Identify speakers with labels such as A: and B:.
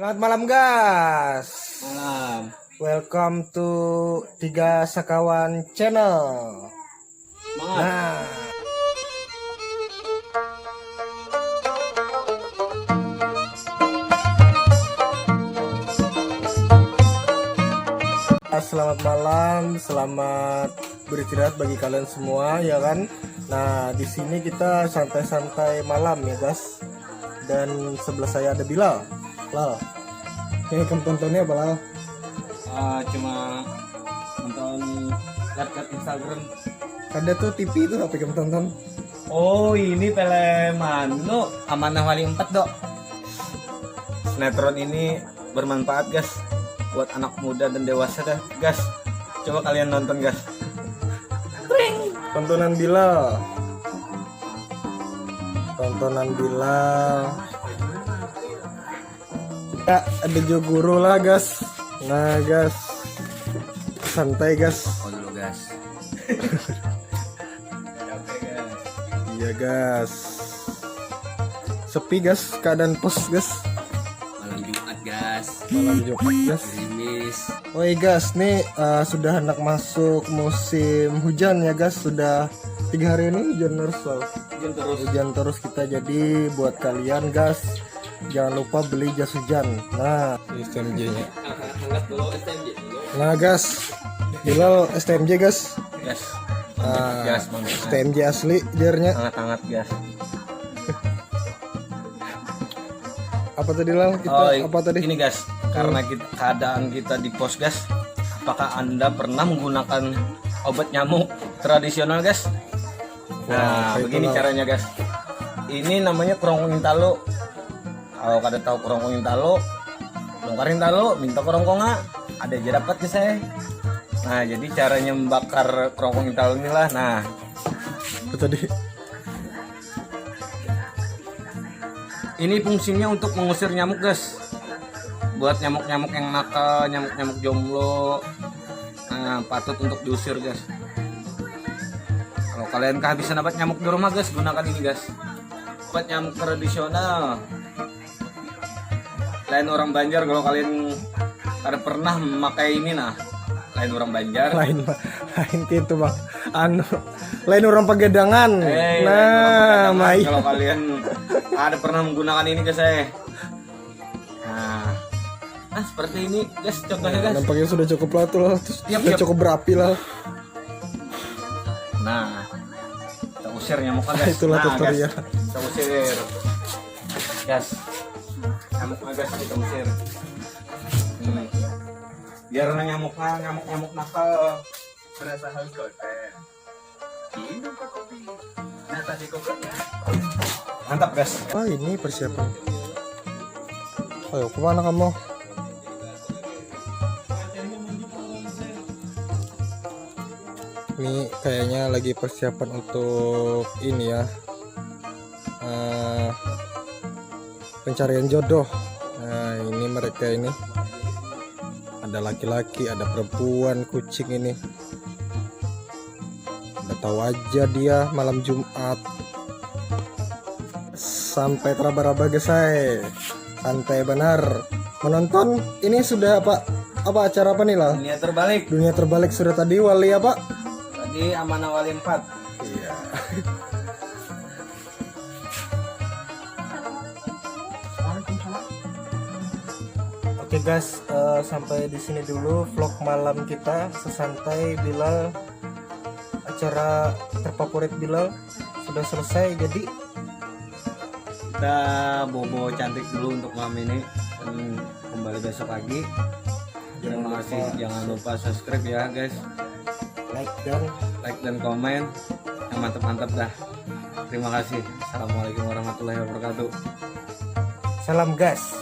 A: Selamat malam guys.
B: Malam.
A: Welcome to Tiga Sakawan Channel.
B: Semangat.
A: Nah, selamat malam, selamat beristirahat bagi kalian semua ya kan. Nah, di sini kita santai-santai malam ya guys. Dan sebelah saya ada Bilal. Lal. Ini kamu tontonnya apa Lal?
B: Cuma nonton lihat Instagram.
A: Ada tuh TV itu apa kamu tonton?
B: Oh, ini film Amanah Wali 4, Dok. Sinetron ini bermanfaat, guys, buat anak muda dan dewasa dah, guys. Coba kalian nonton, guys.
A: Tontonan Bilal. Tontonan Bilal. Ya, ada juga guru lah, guys. Nah, guys. Santai, guys.
B: Oh, dulu, guys.
A: Iya, guys. Sepi, guys. Keadaan pos, guys.
B: Malam Jumat, guys.
A: Malam Jumat, guys.
B: Gerimis.
A: Oh iya guys, nih sudah hendak masuk musim hujan ya guys. Sudah 3 hari ini hujan terus loh. Hujan terus kita, jadi buat kalian guys jangan lupa beli jas hujan. Nah, STMJ-nya.
B: Hangat dulu STMJ dulu.
A: Nah guys, Bilal STMJ guys.
B: Guys.
A: Nah,
B: Gas, mantap.
A: STMJ asli jarnya.
B: Hangat-hangat, guys.
A: Apa tadi Lal? Apa tadi?
B: Ini guys, karena keadaan kita di pos guys, apakah Anda pernah menggunakan obat nyamuk tradisional guys? Nah,
A: Wah,
B: begini
A: itulah
B: caranya guys. Ini namanya kerongkongin talo. Kalau kada tahu kerongkongin talo, longkarin talo, minta kerongkonga, ada aja dapat guys saya. Nah, jadi caranya membakar kerongkongin talo inilah. Nah,
A: Apa tadi?
B: ini fungsinya untuk mengusir nyamuk guys, buat nyamuk-nyamuk yang nakal, nyamuk-nyamuk jomblo. Nah, patut untuk diusir guys. Kalau kalian kehabisan dapat nyamuk di rumah guys, gunakan ini guys, buat nyamuk tradisional. Lain orang Banjar, kalau kalian ada pernah memakai ini, nah lain orang Banjar,
A: Lain gitu bang. Lain orang Pagedangan. Nah, Mai.
B: kalau kalian ada pernah menggunakan ini guys saya. Nah, seperti ini guys contohnya guys.
A: Nampaknya sudah cukup lah tuh lah. Terus
B: Siap,
A: sudah
B: siap.
A: cukup berapi lah.
B: Nah, kita usir nyamuknya guys.
A: Itulah
B: Nah,
A: tutorial.
B: guys, kita usir guys, nyamuknya guys kita usir. Biar nyamuk nakal berasa halus konten. Mantap guys.
A: Wah, ini persiapan. Ayo, kemana kamu? Ini kayaknya lagi persiapan untuk ini ya, pencarian jodoh. Nah, ini mereka ini. Ada laki-laki, ada perempuan, kucing ini. Udah tahu aja dia malam Jumat. Sampai teraba-raba guys, santai benar. Menonton ini sudah apa acara apa nih lah?
B: Dunia terbalik.
A: Dunia terbalik sudah tadi wali apa?
B: Tadi Amanah Wali 4.
A: Iya. Oke guys, sampai di sini dulu vlog malam kita sesantai Bilal. Acara terfavorit Bilal sudah selesai, jadi
B: Kita bobo cantik dulu untuk malam ini dan kembali besok pagi. Terima kasih, jangan lupa subscribe ya guys, like dan komen yang mantap-mantap dah. Terima kasih. Assalamualaikum warahmatullahi wabarakatuh.
A: salam gas.